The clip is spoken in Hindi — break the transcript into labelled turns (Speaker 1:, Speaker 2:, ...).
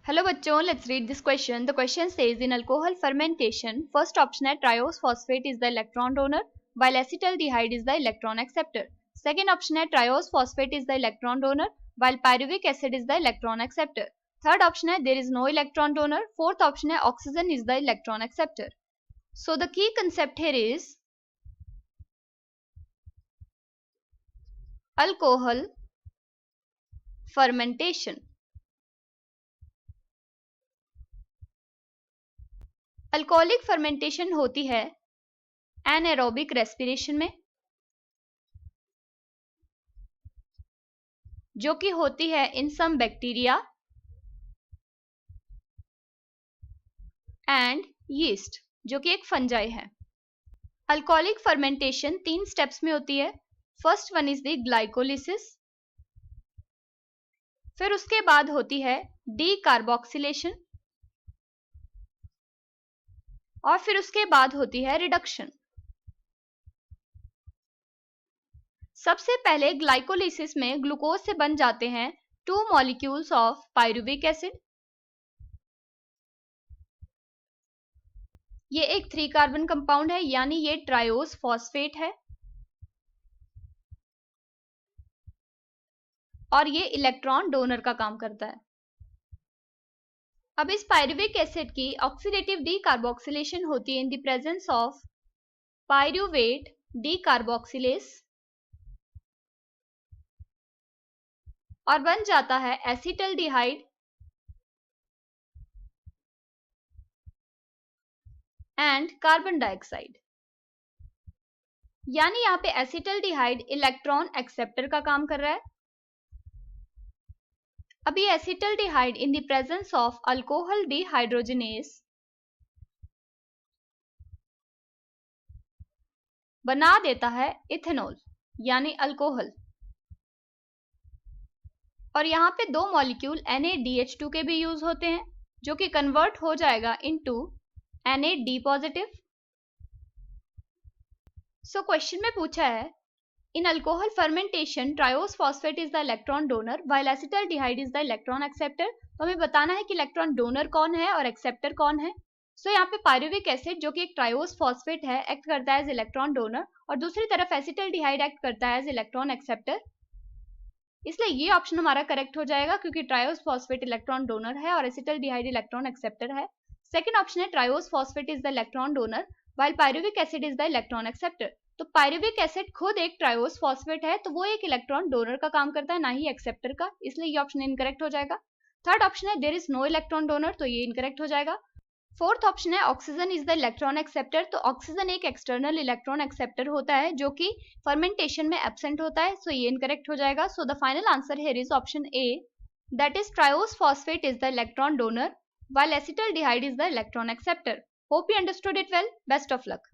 Speaker 1: हेलो बच्चों, let's read this question. The question says in alcohol fermentation first option है triose phosphate is the electron donor while acetaldehyde is the electron acceptor. Second option है triose phosphate is the electron donor while pyruvic acid is the electron acceptor. Third option है there is no electron donor. Fourth option है oxygen is the electron acceptor. So the key concept here is alcohol fermentation. Alcoholic fermentation होती है एनारोबिक रेस्पिरेशन में, जो कि होती है इन सम बैक्टीरिया एंड यीस्ट, जो कि एक फंजाई है। अल्कोहलिक फर्मेंटेशन 3 स्टेप्स में होती है। First one is the glycolysis, फिर उसके बाद होती है डीकार्बोक्सिलेशन और फिर उसके बाद होती है रिडक्शन। सबसे पहले ग्लाइकोलिसिस में ग्लूकोज से बन जाते हैं 2 मॉलिक्यूल्स ऑफ पायरुविक एसिड। ये एक 3 कार्बन कंपाउंड है, यानी ये ट्रायोस फॉस्फेट है और ये इलेक्ट्रॉन डोनर का काम करता है। अब इस पायरुविक एसिड की ऑक्सीडेटिव डीकार्बोक्सिलेशन होती है in the presence of pyruvate decarboxylase और बन जाता है एसिटल्डिहाइड एंड कार्बन डाइऑक्साइड। यानी यहाँ पे एसिटल्डिहाइड इलेक्ट्रॉन एक्सेप्टर का काम कर रहा है। अभी acetaldehyde in the presence of alcohol dehydrogenase बना देता है इथेनॉल यानी अल्कोहल, और यहाँ पे 2 मॉलिक्यूल NaDH2 के भी यूज होते हैं, जो कि कन्वर्ट हो जाएगा into NAD positive. So question में पूछा है in alcohol fermentation triose phosphate is the electron donor while acetaldehyde is the electron acceptor. तो हमें बताना है कि इलेक्ट्रॉन डोनर कौन है और एक्सेप्टर कौन है। सो यहाँ पे पायरुविक एसिड, जो कि एक ट्रायोस फॉस्फेट है, एक्ट करता है एज इलेक्ट्रॉन डोनर और दूसरी तरफ एसिटल्डिहाइड एक्ट करता है एज इलेक्ट्रॉन एक्सेप्टर। इसलिए ये ऑप्शन हमारा करेक्ट हो जाएगा, क्योंकि ट्रायोस फॉस्फेट इलेक्ट्रॉन डोनर है और एसिटल्डिहाइड इलेक्ट्रॉन एक्सेप्टर है। सेकंड ऑप्शन है triose phosphate is the electron donor while pyruvic acid is the electron acceptor. तो पायरुविक एसिड खुद एक ट्रायोस फॉस्फेट है, तो वो एक इलेक्ट्रॉन डोनर का काम करता है, ना ही एक्सेप्टर का, इसलिए ये ऑप्शन इनकरेक्ट हो जाएगा। थर्ड ऑप्शन है there is no electron donor, तो ये इनकरेक्ट हो जाएगा। फोर्थ ऑप्शन है oxygen is the electron acceptor. तो ऑक्सीजन एक एक्सटर्नल इलेक्ट्रॉन एक्सेप्टर होता है, जो कि फर्मेंटेशन में एब्सेंट होता है, सो ये इनकरेक्ट हो जाएगा। So the final answer here is option A, that is triose phosphate is the electron donor while acetaldehyde is the electron acceptor. Hope you understood it well. Best of luck.